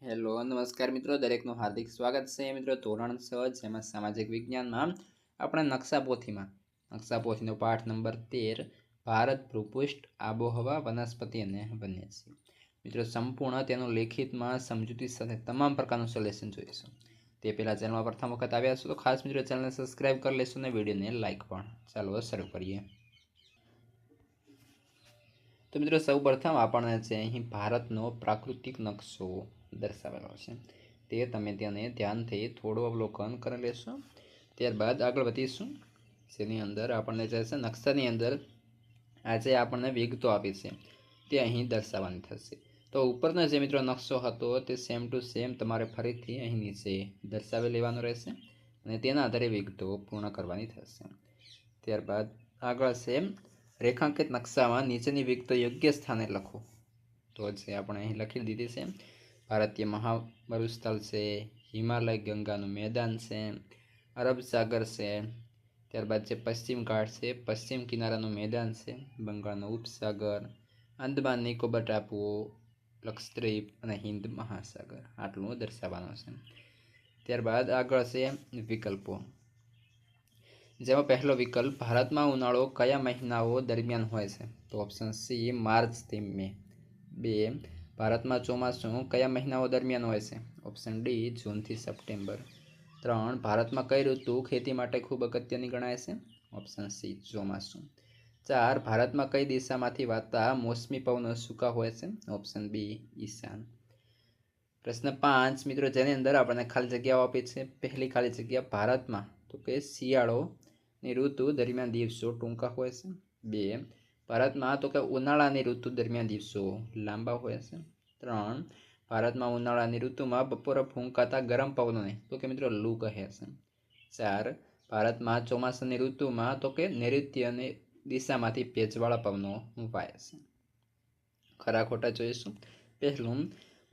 Hello નમસ્કાર મિત્રો, દરેકનું હાર્દિક સ્વાગત છે મિત્રો. ધોરણ 6 જેમાં સામાજિક વિજ્ઞાનમાં આપણે નકશાપોથીનો પાઠ નંબર 13 ભારત ભૂપૃષ્ઠ, આબોહવા, વનસ્પતિ અને વન્યજીવ. મિત્રો સંપૂર્ણ તેનું લેખિતમાં સમજૂતી સાથે તમામ પ્રકારનું સોલ્યુશન જોઈશું. તે પહેલાં ચેનલમાં પ્રથમ વખત આવ્યા છો તો ખાસ મિત્રો ચેનલને સબસ્ક્રાઈબ કરી લેશું અને વિડીયોને લાઇક પણ. ચાલો શરૂ કરીએ. તો મિત્રો સૌ પ્રથમ આપણને છે અહીં ભારતનો પ્રાકૃતિક નકશો દર્શાવેલો છે, તે તમે તેને ધ્યાનથી થોડું અવલોકન કરી લેશો. ત્યારબાદ આગળ વધીશું, જેની અંદર આપણને જે છે નકશાની અંદર આજે આપણને વિગતો આપી છે તે અહીં દર્શાવવાની થશે. તો ઉપરનો જે મિત્રો નકશો હતો તે સેમ ટુ સેમ તમારે ફરીથી અહીં નીચે દર્શાવી લેવાનો રહેશે અને તેના આધારે વિગતો પૂર્ણ કરવાની થશે. ત્યારબાદ આગળ છે રેખાંકિત નકશામાં નીચેની વિગતો યોગ્ય સ્થાને લખો. તો જે આપણે અહીં લખી દીધી છે, ભારતીય મહામરુસ્થળ છે, હિમાલય ગંગાનું મેદાન છે, અરબ સાગર છે, ત્યારબાદ જે પશ્ચિમ ઘાટ છે, પશ્ચિમ કિનારાનું મેદાન છે, બંગાળનો ઉપસાગર, અંદમાન નિકોબાર ટાપુઓ, લક્ષદ્વીપ અને હિન્દ મહાસાગર, આટલું દર્શાવવાનું છે. ત્યારબાદ આગળ છે વિકલ્પો, જેમાં પહેલો વિકલ્પ ભારતમાં ઉનાળો કયા મહિનાઓ દરમિયાન હોય છે? તો ઓપ્શન સી માર્ચથી મે. 2 ભારતમાં ચોમાસું કયા મહિનાઓ દરમિયાન હોય છે? ઓપ્શન ડી જૂનથી સપ્ટેમ્બર. 3 ભારતમાં કઈ ઋતુ ખેતી માટે ખૂબ અગત્યની ગણાય છે? ઓપ્શન સી ચોમાસું. 4 ભારતમાં કઈ દિશામાંથી વાતા મોસમી પવનો સૂકા હોય છે? ઓપ્શન બી ઈશાન. પ્રશ્ન 5 મિત્રો, જેની અંદર આપણને ખાલી જગ્યાઓ આપી છે. પહેલી ખાલી જગ્યા, ભારતમાં તો કે શિયાળોની ઋતુ દરમિયાન દિવસો ટૂંકા હોય છે. 2 ભારતમાં તો કે ઉનાળાની ઋતુ દરમિયાન દિવસો લાંબા હોય છે. 3 ભારતમાં ઉનાળાની ઋતુમાં બપોરે ફૂંકાતા ગરમ પવનોને તો કે મિત્રો લૂ કહે છે. 4 ભારતમાં ચોમાસાની ઋતુમાં તો કે નૈઋત્યની દિશામાંથી ભેજવાળા પવનો વાય છે. ખરા ખોટા જોઈશું. પહેલું,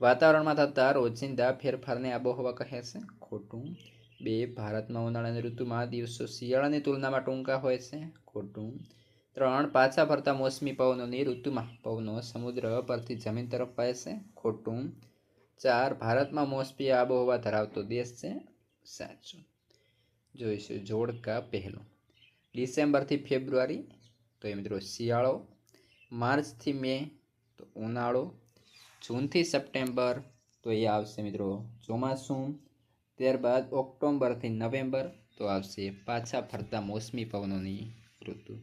વાતાવરણમાં થતા રોજિંદા ફેરફારને આબોહવા કહે છે. ખોટું. 2 ભારતમાં ઉનાળાની ઋતુમાં દિવસો શિયાળાની તુલનામાં ટૂંકા હોય છે. ખોટું. 3 પાછા ફરતા મોસમી પવનોની ઋતુમાં પવનો સમુદ્ર પરથી જમીન તરફ વહે છે. ખોટું. 4 ભારતમાં મોસમી આબોહવા ધરાવતો દેશ છે. સાચું. જોઈશું જોડકા. પહેલું, ડિસેમ્બરથી ફેબ્રુઆરી તો એ મિત્રો શિયાળો, માર્ચથી મે તો ઉનાળો, જૂનથી સપ્ટેમ્બર તો એ આવશે મિત્રો ચોમાસું, ત્યારબાદ ઓક્ટોબરથી નવેમ્બર તો આવશે પાછા ફરતા મોસમી પવનોની ઋતુ.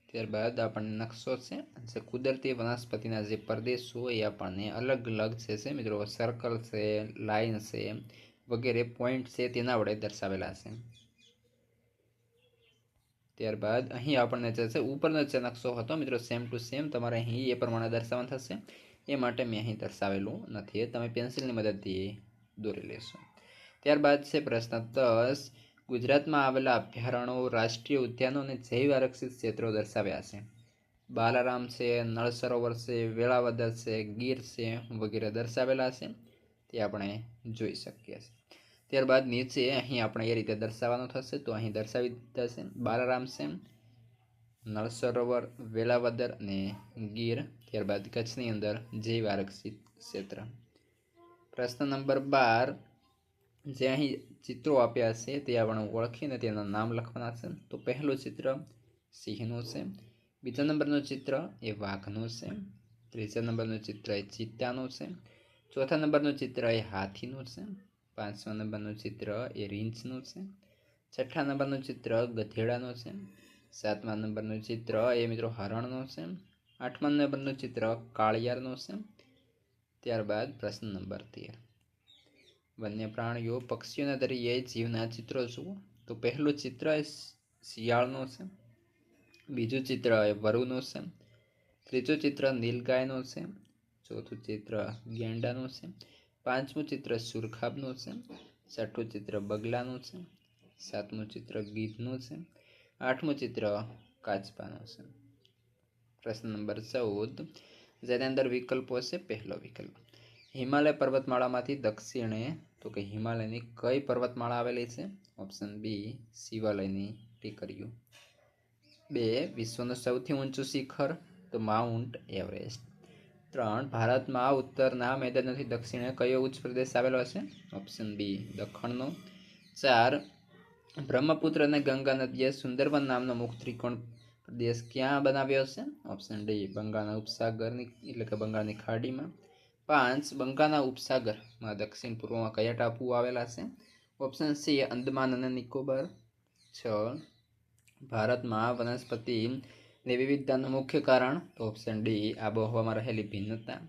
ત્યારબાદ આપણને નકશો છે, જે કુદરતી વનસ્પતિના જે પ્રદેશો એ આપણને અલગ અલગ છે મિત્રો, સર્કલ છે, લાઇન છે વગેરે પોઈન્ટ છે તેના વડે દર્શાવેલા છે. ત્યારબાદ અહીં આપણને જે છે ઉપરનો જે નકશો હતો મિત્રો સેમ ટુ સેમ તમારે અહીં એ પ્રમાણે દર્શાવવાનો થશે. એ માટે મેં અહીં દર્શાવેલું નથી, તમે પેન્સિલની મદદથી દોરી લેશો. ત્યારબાદ છે પ્રશ્ન 10, ગુજરાતમાં આવેલા અભયારણ્યો, રાષ્ટ્રીય ઉદ્યાનો અને જૈવ આરક્ષિત ક્ષેત્રો દર્શાવ્યા છે. બાલારામ છે, નળ સરોવર છે, વેળાવદર છે, ગીર છે વગેરે દર્શાવેલા છે, તે આપણે જોઈ શકીએ છીએ. ત્યારબાદ નીચે અહીં આપણે એ રીતે દર્શાવવાનું થશે, તો અહીં દર્શાવી દીધા છે બાલારામ છે, નળ સરોવર, વેળાવદર અને ગીર. ત્યારબાદ કચ્છની અંદર જૈવ આરક્ષિત ક્ષેત્ર. પ્રશ્ન નંબર 12, જે અહીં ચિત્રો આપ્યા છે તે આપણે ઓળખીને તેના નામ લખવાના છે. તો પહેલું ચિત્ર સિંહનું છે, બીજા નંબરનું ચિત્ર એ વાઘનું છે, ત્રીજા નંબરનું ચિત્ર એ ચિત્તાનું છે, ચોથા નંબરનું ચિત્ર એ હાથીનું છે, પાંચમા નંબરનું ચિત્ર એ રીંછનું છે, છઠ્ઠા નંબરનું ચિત્ર ગધેડાનું છે, સાતમા નંબરનું ચિત્ર એ મિત્રો હરણનું છે, આઠમા નંબરનું ચિત્ર કાળિયારનું છે. ત્યારબાદ પ્રશ્ન નંબર 13, વન્ય પ્રાણીઓ, પક્ષીઓના દરિયાઈ જીવના ચિત્રો જુઓ. તો પહેલું ચિત્ર એ શિયાળનું છે, બીજું ચિત્ર એ વરુનું છે, ત્રીજું ચિત્ર નીલગાયનું છે, ચોથું ચિત્ર ગેંડાનું છે, પાંચમું ચિત્ર સુરખાબનું છે, છઠ્ઠું ચિત્ર બગલાનું છે, સાતમું ચિત્ર ગીધનું છે, આઠમું ચિત્ર કાચબાનું છે. પ્રશ્ન નંબર 14, જેની અંદર વિકલ્પો છે. પહેલો વિકલ્પ, હિમાલય પર્વતમાળામાંથી દક્ષિણે તો કે હિમાલયની કઈ પર્વતમાળા આવેલી છે? ઓપ્શન બી શિવાલયની ટેકરીઓ. 2 વિશ્વનું સૌથી ઊંચું શિખર તો માઉન્ટ એવરેસ્ટ. 3 ભારતમાં ઉત્તરના મેદાનોથી દક્ષિણે કયો ઉચ્ચ પ્રદેશ આવેલો હશે? Option B દખણનો. 4 બ્રહ્મપુત્ર અને ગંગા નદીએ સુંદરબન નામનો મુખ ત્રિકોણ પ્રદેશ ક્યાં બનાવ્યો હશે? ઓપ્શન ડી બંગાળના ઉપસાગરની એટલે કે બંગાળની ખાડીમાં. 5 બંગાળના ઉપસાગરમાં દક્ષિણ પૂર્વમાં કયા ટાપુઓ આવેલા છે? ઓપ્શન સી અંદમાન અને નિકોબાર. 6 ભારતમાં વનસ્પતિની વિવિધતાનું મુખ્ય કારણ? તો ઓપ્શન ડી આબોહવામાં રહેલી ભિન્નતા.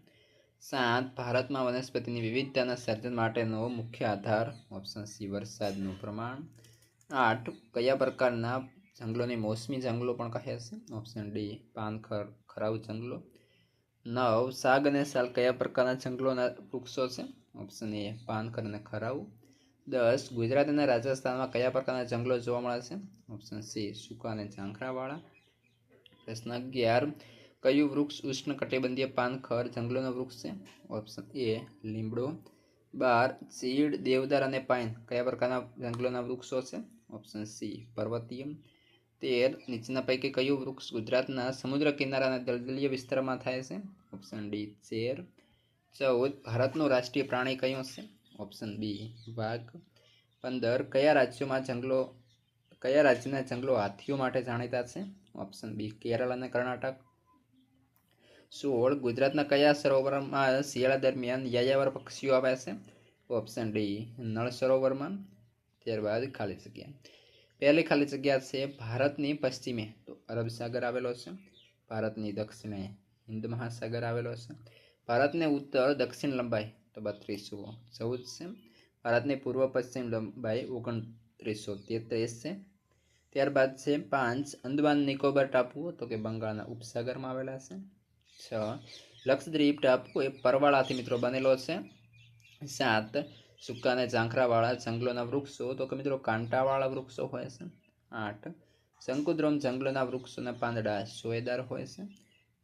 7 ભારતમાં વનસ્પતિની વિવિધતાના સર્જન માટેનો મુખ્ય આધાર? ઓપ્શન સી વરસાદનું પ્રમાણ. 8 કયા પ્રકારના જંગલોને મોસમી જંગલો પણ કહે છે? ઓપ્શન ડી પાનખર ખરાઉ જંગલો. 9 સાગ અને સાલ કયા પ્રકારના જંગલોના વૃક્ષો છે? ઓપ્શન એ પાનખર અને ખરાઉ. 10 ગુજરાત અને રાજસ્થાનમાં કયા પ્રકારના જંગલો જોવા મળે છે? ઓપ્શન સી સૂકા અને ઝાંખરાવાળા. પ્રશ્ન 11 કયું વૃક્ષ ઉષ્ણકટિબંધીય પાનખર જંગલોનો વૃક્ષ છે? ઓપ્શન એ લીમડો. 12 ચીડ, દેવદાર અને પાઇન કયા પ્રકારના જંગલોના વૃક્ષો છે? ઓપ્શન સી પર્વતીય. 13 નીચેના પૈકી કયું વૃક્ષ ગુજરાતના સમુદ્ર કિનારાના દલદલીય વિસ્તારમાં થાય છે? Option D chair. 14 ભારતનું રાષ્ટ્રીય પ્રાણી કયું છે? ઓપ્શન બી વાઘ. 15 કયા રાજ્યના જંગલો હાથીઓ માટે જાણીતા છે? ઓપ્શન બી કેરળ અને કર્ણાટક. 16 ગુજરાતના કયા સરોવરમાં શિયાળા દરમિયાન યાયાવર પક્ષીઓ આવે છે? ઓપ્શન ડી નળ સરોવરમાં. ત્યારબાદ ખાલી જગ્યા. પહેલી ખાલી જગ્યા છે ભારતની પશ્ચિમે તો અરબ સાગર આવેલો છે. ભારતની દક્ષિણે હિન્દ મહાસાગર આવેલો છે. ભારતને ઉત્તર દક્ષિણ લંબાઈ તો 3214 છે. ભારતની પૂર્વ પશ્ચિમ લંબાઈ 2933 છે. ત્યારબાદ છે 5 અંદમાન નિકોબાર ટાપુઓ તો કે બંગાળના ઉપસાગરમાં આવેલા છે. 6 લક્ષદ્વીપ ટાપુ એ પરવાળાથી મિત્રો બનેલો છે. 7 સૂકા અને ઝાંખરાવાળા જંગલોના વૃક્ષો તો કે મિત્રો કાંટાવાળા વૃક્ષો હોય છે. 8 શંકુદ્રમ જંગલોના વૃક્ષોના પાંદડા સોયદાર હોય છે.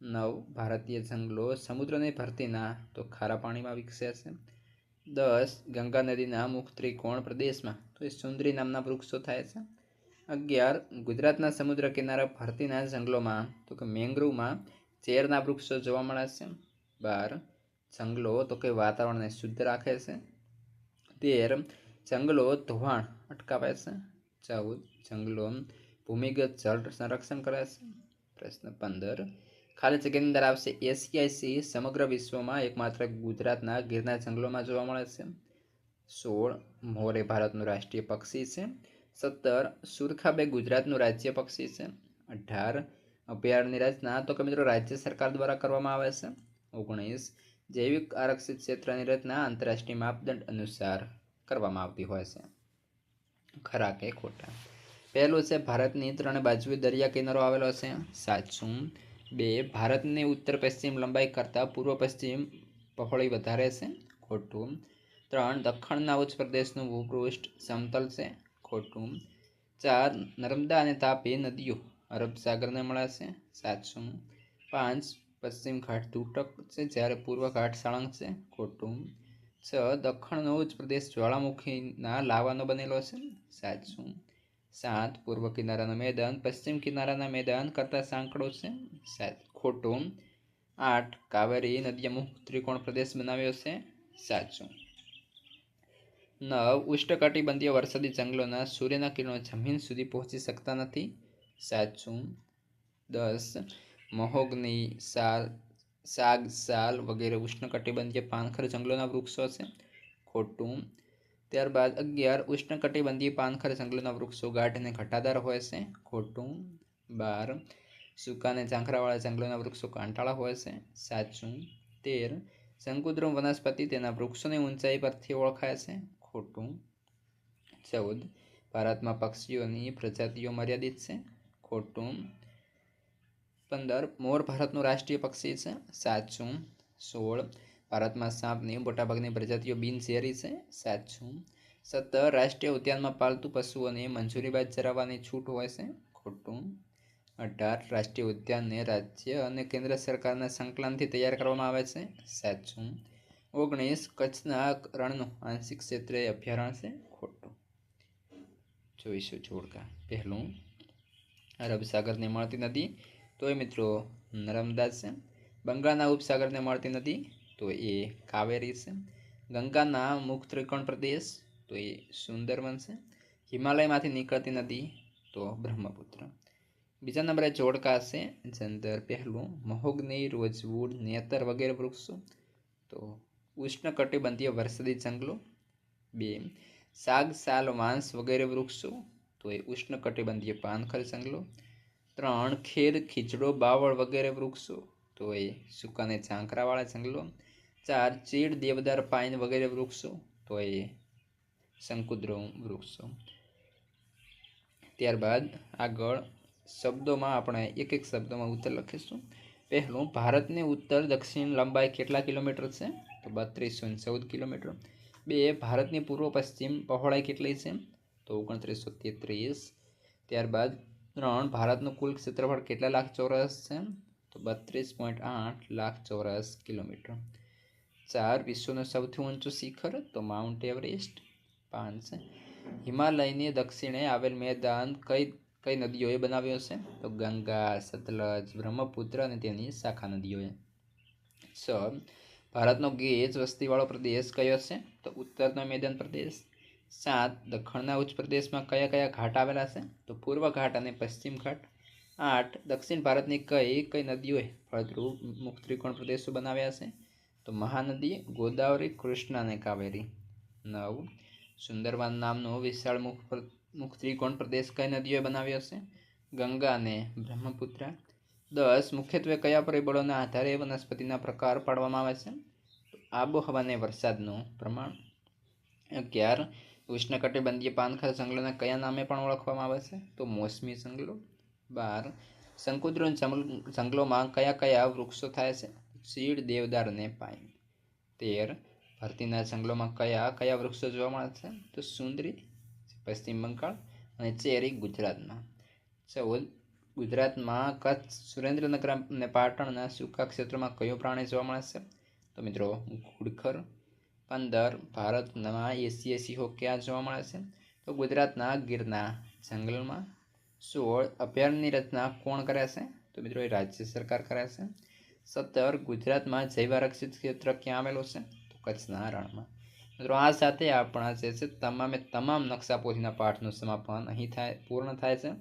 9 ભારતીય જંગલો સમુદ્રની ભરતીના તો ખારા પાણીમાં વિકસે છે. 10 ગંગા નદીના મુખ ત્રિકોણ પ્રદેશમાં તો એ સુંદરી નામના વૃક્ષો થાય છે. 11 ગુજરાતના સમુદ્ર કિનારા ભરતીના જંગલોમાં તો કે મેંગ્રુવમાં ચેરના વૃક્ષો જોવા મળે છે. 12 જંગલો તો કે વાતાવરણને શુદ્ધ રાખે છે. 13 જંગલો ધોવાણ અટકાવે છે. 14 જંગલો ભૂમિગત જળ સંરક્ષણ કરે છે. પ્રશ્ન 15 ખાલી જગ્યાની અંદર આવશે એશિયાઈ સિંહ સમગ્ર વિશ્વમાં એકમાત્ર ગુજરાતના ગીરના જંગલોમાં જોવા મળે છે. 16 મોર એ ભારતનું રાષ્ટ્રીય પક્ષી છે. 17 સુરખાબ એ ગુજરાતનું રાજ્ય પક્ષી છે. 18 અભયારણ્યની રચના તો કે મિત્રો રાજ્ય સરકાર દ્વારા કરવામાં આવે છે. 19 જૈવિક આરક્ષિત ક્ષેત્રની રચના આંતરરાષ્ટ્રીય માપદંડ અનુસાર કરવામાં આવતી હોય છે. ખરા કે ખોટા? પહેલું છે ભારતની 3 બાજુએ દરિયા કિનારો આવેલો છે. સાચું. 2 ભારતની ઉત્તર પશ્ચિમ લંબાઈ કરતાં પૂર્વ પશ્ચિમ પહોળાઈ વધારે છે. ખોટું. 3 દખણના ઉચ્ચ પ્રદેશનું ભૂપૃષ્ઠ સમતલ છે. ખોટું. 4 નર્મદા અને તાપી નદીઓ અરબ સાગરને મળે છે. સાચું. 5 પશ્ચિમ ઘાટ તૂટક છે જ્યારે પૂર્વ ઘાટ સળંગ છે. ખોટું. 6 દખણનો ઉચ્ચ પ્રદેશ જ્વાળામુખીના લાવાનો બનેલો છે. સાચું. 7 પૂર્વ કિનારાનું મેદાન પશ્ચિમ કિનારાના મેદાન કરતાં સાંકડો છે. ખોટું. 8 કાવેરી નદીએ મુખ ત્રિકોણ પ્રદેશ બનાવ્યો છે. સાચું. 9 ઉષ્ણકટિબંધીય વરસાદી જંગલોના સૂર્યના કિરણો જમીન સુધી પહોંચી શકતા નથી. સાચું. 10 મહોગની સાગ સાલ વગેરે ઉષ્ણકટિબંધીય પાનખર જંગલોના વૃક્ષો છે. ખોટું. ત્યારબાદ 11 ઉષ્ણકટિબંધીય પાનખર જંગલોના વૃક્ષો ગાઢ અને ઘટાદાર હોય છે. ખોટું. 12 સૂકા અને ઝાંખરાવાળા જંગલોના વૃક્ષો કાંટાળા હોય છે. સાચું. 13 શંકુદ્રમ વનસ્પતિ તેના વૃક્ષોની ઊંચાઈ પરથી ઓળખાય છે. ખોટું. 14 ભારતમાં પક્ષીઓની પ્રજાતિઓ મર્યાદિત છે. ખોટું. 15 મોર ભારતનું રાષ્ટ્રીય પક્ષી છે. સાચું. 16 ભારતમાં સાપની મોટાભાગની પ્રજાતિઓ બિનઝેરી છે. સાચું. 17 રાષ્ટ્રીય ઉદ્યાનમાં પાલતુ પશુઓને મંજૂરી બાદ ચરાવવાની છૂટ હોય છે. ખોટું. 18 રાષ્ટ્રીય ઉદ્યાનને રાજ્ય અને કેન્દ્ર સરકારના સંકલનથી તૈયાર કરવામાં આવે છે. સાચું. 19 કચ્છના રણનું આંશિક ક્ષેત્રીય અભયારણ્ય છે. ખોટું. જોઈશું જોડકા. પહેલું અરબ સાગરને મળતી નદી તો એ મિત્રો નર્મદા છે. બંગાળના ઉપસાગરને મળતી નદી તો એ કાવેરી છે. ગંગાના મુખ ત્રિકોણ પ્રદેશ તો એ સુંદરવન છે. હિમાલયમાંથી નીકળતી નદી તો બ્રહ્મપુત્ર. બીજા નંબરે જોડકા છે, જેની અંદર પહેલું મહોગની, રોઝવુડ, નેતર વગેરે વૃક્ષો તો ઉષ્ણકટિબંધીય વરસાદી જંગલો. 2 સાગ, સાલ, વાંસ વગેરે વૃક્ષો તો એ ઉષ્ણકટિબંધીય પાનખર જંગલો. 3 ખેર, ખીચડો, બાવળ વગેરે વૃક્ષો તો એ સૂકા અને ઝાંખરાવાળા જંગલો. 4 ચીડ, દેવદાર, પાઇન વગેરે વૃક્ષો તો એ શંકુદ્રુમ વૃક્ષો. ત્યારબાદ આગળ શબ્દોમાં આપણે એક એક શબ્દોમાં ઉત્તર લખીશું. પહેલું, ભારતની ઉત્તર દક્ષિણ લંબાઈ કેટલા કિલોમીટર છે? તો 3214 કિલોમીટર. 2 ભારતની પૂર્વ પશ્ચિમ પહોળાઈ કેટલી છે? તો 2933. ત્યારબાદ 3 ભારતનું કુલ ક્ષેત્રફળ કેટલા લાખ ચોરસ છે? તો 32.8 લાખ ચોરસ કિલોમીટર. 4 વિશ્વનું સૌથી ઊંચું શિખર તો માઉન્ટ એવરેસ્ટ. 5 હિમાલયની દક્ષિણે આવેલ મેદાન કઈ નદીઓએ બનાવ્યો છે? તો ગંગા, સતલજ, બ્રહ્મપુત્ર અને તેની શાખા નદીઓએ. 6 ભારતનો ગેજ વસ્તીવાળો પ્રદેશ કયો છે? તો ઉત્તરનો મેદાન પ્રદેશ. 7 દખણના ઉચ્ચ પ્રદેશમાં કયા કયા ઘાટ આવેલા છે? તો પૂર્વ ઘાટ અને પશ્ચિમ ઘાટ. 8 દક્ષિણ ભારતની કઈ નદીઓએ ફળદ્રુપ મુખ ત્રિકોણ પ્રદેશો બનાવ્યા છે? તો મહાનદી, ગોદાવરી, કૃષ્ણા અને કાવેરી. 9 સુંદરવન નામનો વિશાળ મુખ ત્રિકોણ પ્રદેશ કઈ નદીઓએ બનાવ્યો છે? ગંગા અને બ્રહ્મપુત્ર. 10 મુખ્યત્વે કયા પરિબળોના આધારે વનસ્પતિના પ્રકાર પાડવામાં આવે છે? તો આબોહવા અને વરસાદનું પ્રમાણ. 11 ઉષ્ણકટિબંધીય પાનખર જંગલોને કયા નામે પણ ઓળખવામાં આવે છે? તો મોસમી જંગલો. 12 શંકુદ્રુમ જંગલોમાં કયા કયા વૃક્ષો થાય છે? ચીડ, દેવદાર અને પાઇન. 13 ભરતીના જંગલોમાં કયા કયા વૃક્ષો જોવા મળે છે? તો સુંદરી પશ્ચિમ બંગાળ અને ચેરી ગુજરાતમાં. 14 ગુજરાતમાં કચ્છ, સુરેન્દ્રનગર અને પાટણના સૂકા ક્ષેત્રોમાં કયું પ્રાણી જોવા મળે છે? તો મિત્રો ઘુડખર. 15 ભારતમાં એશિયાઈ સિંહો ક્યાં જોવા મળે છે? તો ગુજરાતના ગીરના જંગલમાં. 16 અભયારણ્યની રચના કોણ કરે છે? તો મિત્રો એ રાજ્ય સરકાર કરે છે. 17 ગુજરાતમાં જૈવ આરક્ષિત ક્ષેત્ર ક્યાં આવેલું છે? તો કચ્છના રણમાં. મિત્રો આ સાથે આપણા જે છે તમામ નકશાપોથીના પાઠનું સમાપન અહીં પૂર્ણ થાય છે.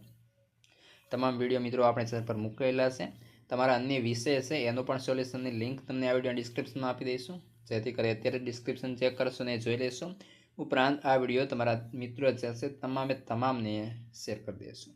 તમામ વિડીયો મિત્રો આપણે ચેનલ પર મૂકેલા છે. તમારા અન્ય વિષય છે એનું પણ સોલ્યુશનની લિંક તમને આ વિડીયો ડિસ્ક્રિપ્શનમાં આપી દઈશું, જેથી કરી અત્યારે ડિસ્ક્રિપ્શન ચેક કરશો ને જોઈ લેશો. ઉપરાંત આ વિડીયો તમારા મિત્રો જે છે તમામને શેર કરી દેશો.